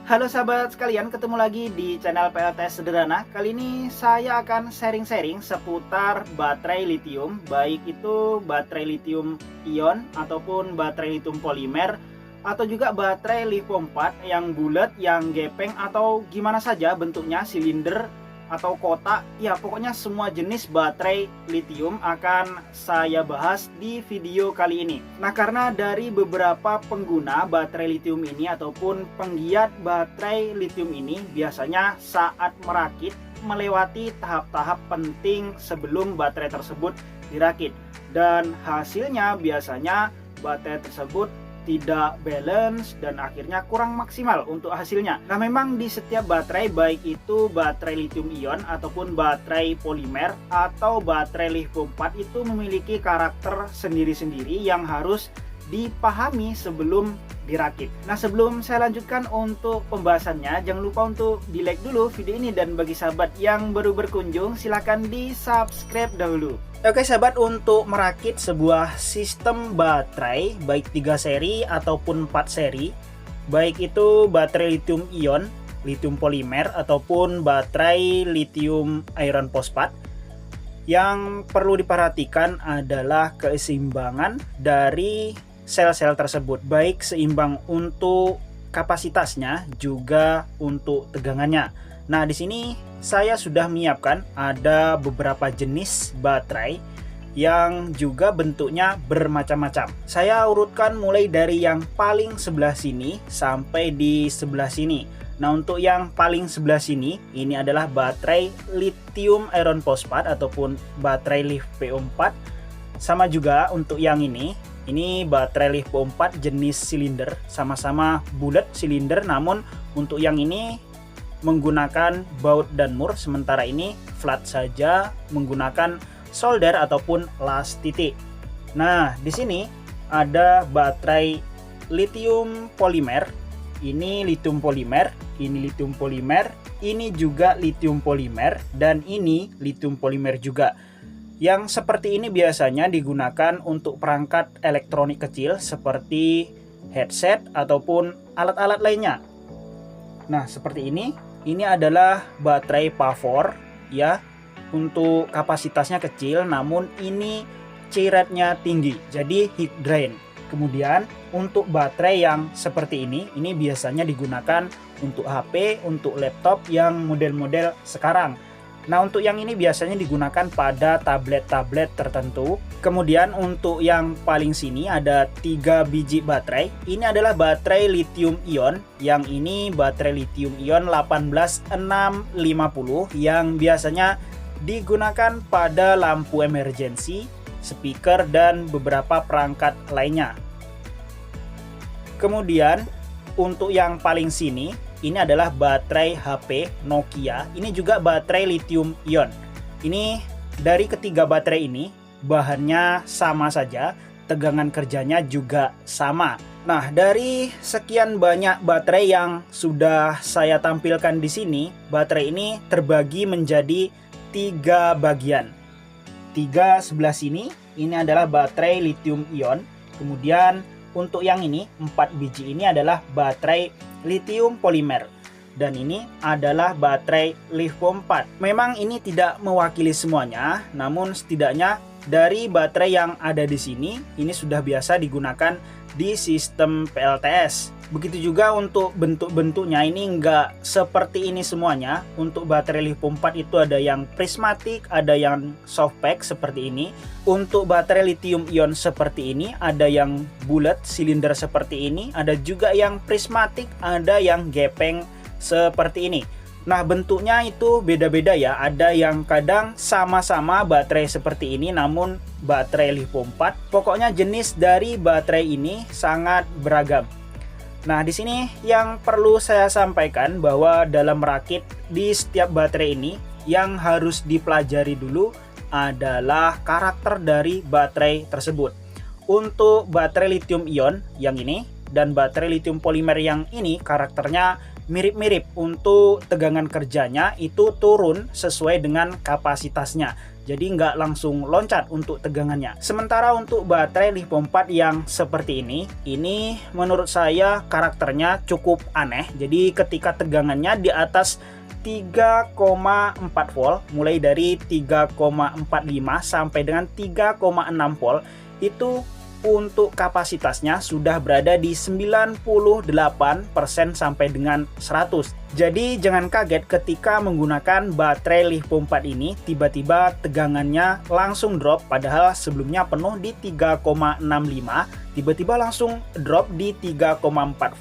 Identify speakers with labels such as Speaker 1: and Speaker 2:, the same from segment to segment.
Speaker 1: Halo sahabat sekalian, ketemu lagi di channel PLTS Sederhana. Kali ini saya akan sharing-sharing seputar baterai lithium, baik itu baterai lithium ion ataupun baterai lithium polimer atau juga baterai lithium 4 yang bulat, yang gepeng atau gimana saja bentuknya, silinder atau kotak. Ya, pokoknya semua jenis baterai lithium akan saya bahas di video kali ini. Nah, karena dari beberapa pengguna baterai lithium ini ataupun penggiat baterai lithium ini biasanya saat merakit melewati tahap-tahap penting sebelum baterai tersebut dirakit, dan hasilnya biasanya baterai tersebut tidak balance dan akhirnya kurang maksimal untuk hasilnya. Nah, memang di setiap baterai, baik itu baterai lithium ion ataupun baterai polimer atau baterai lithium 4, itu memiliki karakter sendiri-sendiri yang harus dipahami sebelum dirakit. Nah, sebelum saya lanjutkan untuk pembahasannya, jangan lupa untuk di like dulu video ini, dan bagi sahabat yang baru berkunjung silahkan di subscribe dahulu. Oke sahabat, untuk merakit sebuah sistem baterai baik 3 seri ataupun 4 seri, baik itu baterai lithium ion, lithium polimer ataupun baterai lithium iron phosphate, yang perlu diperhatikan adalah keseimbangan dari sel-sel tersebut, baik seimbang untuk kapasitasnya juga untuk tegangannya. Nah, di sini saya sudah menyiapkan ada beberapa jenis baterai yang juga bentuknya bermacam-macam. Saya urutkan mulai dari yang paling sebelah sini sampai di sebelah sini. Nah, untuk yang paling sebelah sini, ini adalah baterai lithium iron phosphate ataupun baterai lithium 4. Sama juga untuk yang ini baterai lithium 4 jenis silinder, sama-sama bulat silinder, namun untuk yang ini menggunakan baut dan mur, sementara ini flat saja menggunakan solder ataupun las titik. Nah, di sini ada baterai lithium polimer. Ini lithium polimer, ini lithium polimer, ini juga lithium polimer, dan ini lithium polimer juga. Yang seperti ini biasanya digunakan untuk perangkat elektronik kecil seperti headset ataupun alat-alat lainnya. Nah, seperti ini adalah baterai power ya, untuk kapasitasnya kecil namun ini C rate-nya tinggi, jadi heat drain. Kemudian untuk baterai yang seperti ini biasanya digunakan untuk HP, untuk laptop yang model-model sekarang. Nah, untuk yang ini biasanya digunakan pada tablet-tablet tertentu. Kemudian untuk yang paling sini ada 3 biji baterai. Ini adalah baterai lithium ion. Yang ini baterai lithium ion 18650 yang biasanya digunakan pada lampu emergency, speaker, dan beberapa perangkat lainnya. Kemudian untuk yang paling sini, ini adalah baterai HP Nokia. Ini juga baterai lithium ion. Ini dari ketiga baterai ini bahannya sama saja, tegangan kerjanya juga sama. Nah, dari sekian banyak baterai yang sudah saya tampilkan di sini, baterai ini terbagi menjadi 3 bagian. 3 sebelah sini, ini adalah baterai lithium ion. Kemudian untuk yang ini 4 biji ini adalah baterai lithium polimer, dan ini adalah baterai lithium 4. Memang ini tidak mewakili semuanya, namun setidaknya dari baterai yang ada di sini ini sudah biasa digunakan di sistem PLTS. Begitu juga untuk bentuk-bentuknya, ini enggak seperti ini semuanya. Untuk baterai lithium 4 itu ada yang prismatik, ada yang soft pack seperti ini. Untuk baterai lithium ion seperti ini ada yang bulat silinder seperti ini, ada juga yang prismatik, ada yang gepeng seperti ini. Nah, bentuknya itu beda-beda ya. Ada yang kadang sama-sama baterai seperti ini namun baterai lithium 4. Pokoknya jenis dari baterai ini sangat beragam. Nah, di sini yang perlu saya sampaikan bahwa dalam merakit di setiap baterai ini yang harus dipelajari dulu adalah karakter dari baterai tersebut. Untuk baterai lithium ion yang ini dan baterai lithium polimer yang ini karakternya mirip-mirip untuk tegangan kerjanya itu turun sesuai dengan kapasitasnya. Jadi nggak langsung loncat untuk tegangannya. Sementara untuk baterai lithium 4 yang seperti ini menurut saya karakternya cukup aneh. Jadi ketika tegangannya di atas 3,4 volt, mulai dari 3,45 sampai dengan 3,6 volt, itu untuk kapasitasnya sudah berada di 98% sampai dengan 100. Jadi jangan kaget ketika menggunakan baterai lithium 4 ini tiba-tiba tegangannya langsung drop, padahal sebelumnya penuh di 3,65, tiba-tiba langsung drop di 3,4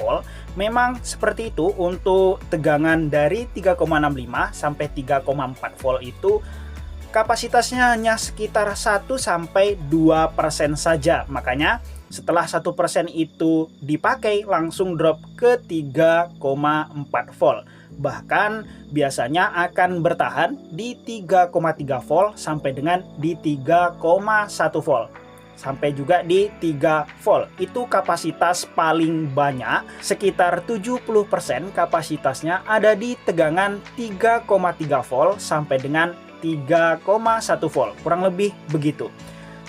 Speaker 1: volt. Memang seperti itu untuk tegangan dari 3,65 sampai 3,4 volt itu kapasitasnya hanya sekitar 1-2% saja. Makanya setelah 1% itu dipakai langsung drop ke 3,4 volt. Bahkan biasanya akan bertahan di 3,3 volt sampai dengan di 3,1 volt. Sampai juga di 3 volt. Itu kapasitas paling banyak, sekitar 70% kapasitasnya ada di tegangan 3,3 volt sampai dengan 3,1 volt, kurang lebih begitu.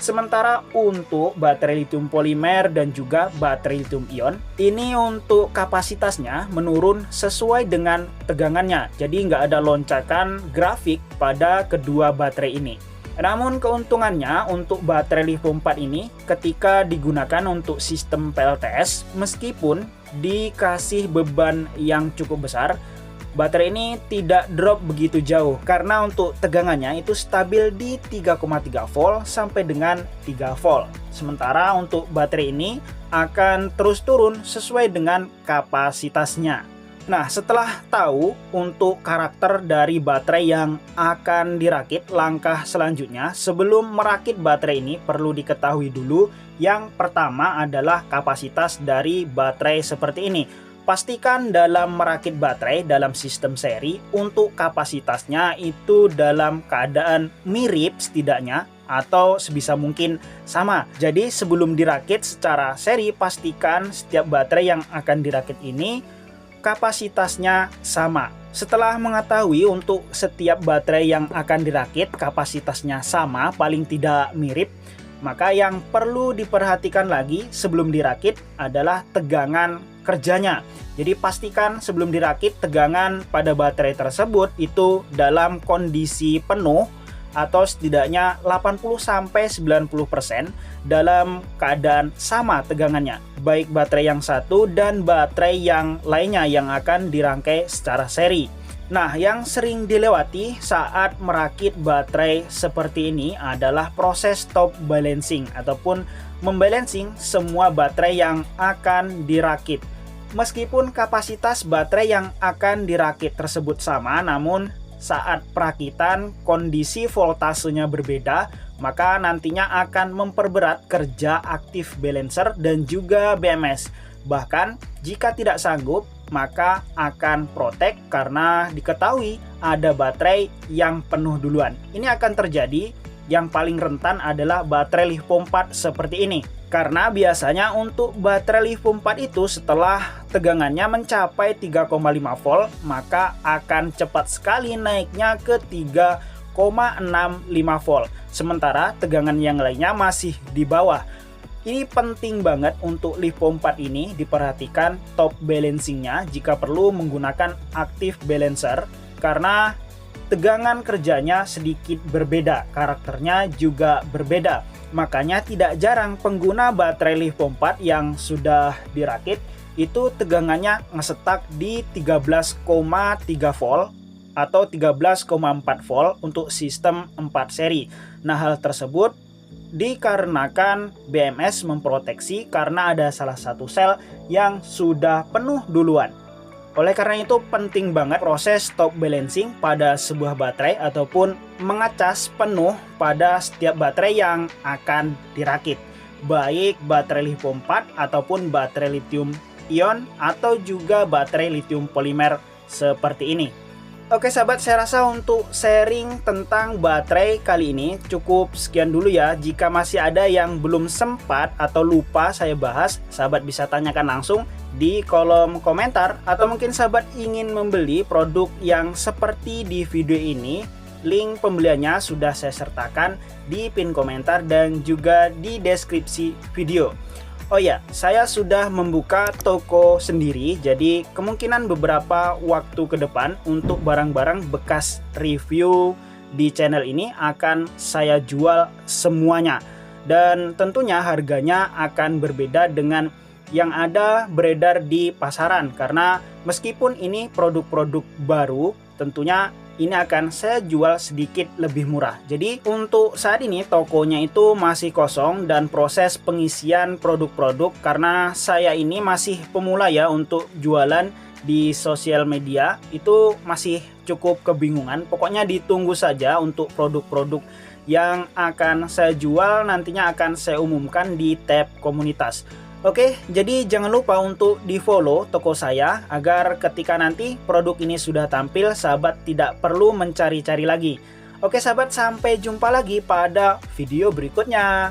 Speaker 1: Sementara untuk baterai lithium polimer dan juga baterai lithium ion, ini untuk kapasitasnya menurun sesuai dengan tegangannya. Jadi nggak ada loncakan grafik pada kedua baterai ini. Namun keuntungannya untuk baterai lithium 4 ini ketika digunakan untuk sistem PLTS, meskipun dikasih beban yang cukup besar, baterai ini tidak drop begitu jauh karena untuk tegangannya itu stabil di 3,3 volt sampai dengan 3 volt. Sementara untuk baterai ini akan terus turun sesuai dengan kapasitasnya. Nah, setelah tahu untuk karakter dari baterai yang akan dirakit, langkah selanjutnya sebelum merakit baterai ini perlu diketahui dulu. Yang pertama adalah kapasitas dari baterai seperti ini. Pastikan dalam merakit baterai dalam sistem seri untuk kapasitasnya itu dalam keadaan mirip setidaknya atau sebisa mungkin sama. Jadi sebelum dirakit secara seri pastikan setiap baterai yang akan dirakit ini kapasitasnya sama. Setelah mengetahui untuk setiap baterai yang akan dirakit kapasitasnya sama, paling tidak mirip, maka yang perlu diperhatikan lagi sebelum dirakit adalah tegangan kerjanya. Jadi pastikan sebelum dirakit tegangan pada baterai tersebut itu dalam kondisi penuh atau setidaknya 80-90% dalam keadaan sama tegangannya, baik baterai yang satu dan baterai yang lainnya yang akan dirangkai secara seri. Nah, yang sering dilewati saat merakit baterai seperti ini adalah proses top balancing ataupun membalancing semua baterai yang akan dirakit. Meskipun kapasitas baterai yang akan dirakit tersebut sama, namun saat perakitan kondisi voltasenya berbeda, maka nantinya akan memperberat kerja aktif balancer dan juga BMS. Bahkan jika tidak sanggup, maka akan protek karena diketahui ada baterai yang penuh duluan. Ini akan terjadi, yang paling rentan adalah baterai lithium 4 seperti ini. Karena biasanya untuk baterai lithium 4 itu setelah tegangannya mencapai 3,5 volt, maka akan cepat sekali naiknya ke 3,65 volt. Sementara tegangan yang lainnya masih di bawah. Ini penting banget untuk lithium 4 ini diperhatikan top balancingnya jika perlu menggunakan active balancer karena tegangan kerjanya sedikit berbeda, karakternya juga berbeda. Makanya tidak jarang pengguna baterai lithium 4 yang sudah dirakit itu tegangannya ngesetak di 13,3 volt atau 13,4 volt untuk sistem 4 seri. Nah, hal tersebut dikarenakan BMS memproteksi karena ada salah satu sel yang sudah penuh duluan. Oleh karena itu penting banget proses top balancing pada sebuah baterai ataupun mengecas penuh pada setiap baterai yang akan dirakit, baik baterai lithium 4 ataupun baterai lithium ion atau juga baterai lithium polimer seperti ini. Oke sahabat, saya rasa untuk sharing tentang baterai kali ini cukup sekian dulu ya. Jika masih ada yang belum sempat atau lupa saya bahas, sahabat bisa tanyakan langsung di kolom komentar. Atau mungkin sahabat ingin membeli produk yang seperti di video ini, link pembeliannya sudah saya sertakan di pin komentar dan juga di deskripsi video. Oh ya, saya sudah membuka toko sendiri, jadi kemungkinan beberapa waktu ke depan untuk barang-barang bekas review di channel ini akan saya jual semuanya. Dan tentunya harganya akan berbeda dengan yang ada beredar di pasaran, karena meskipun ini produk-produk baru, tentunya ini akan saya jual sedikit lebih murah. Jadi untuk saat ini tokonya itu masih kosong dan proses pengisian produk-produk, karena saya ini masih pemula ya untuk jualan di sosial media, itu masih cukup kebingungan. Pokoknya ditunggu saja untuk produk-produk yang akan saya jual, nantinya akan saya umumkan di tab komunitas. Oke, jadi jangan lupa untuk di follow toko saya agar ketika nanti produk ini sudah tampil, sahabat tidak perlu mencari-cari lagi. Oke sahabat, sampai jumpa lagi pada video berikutnya.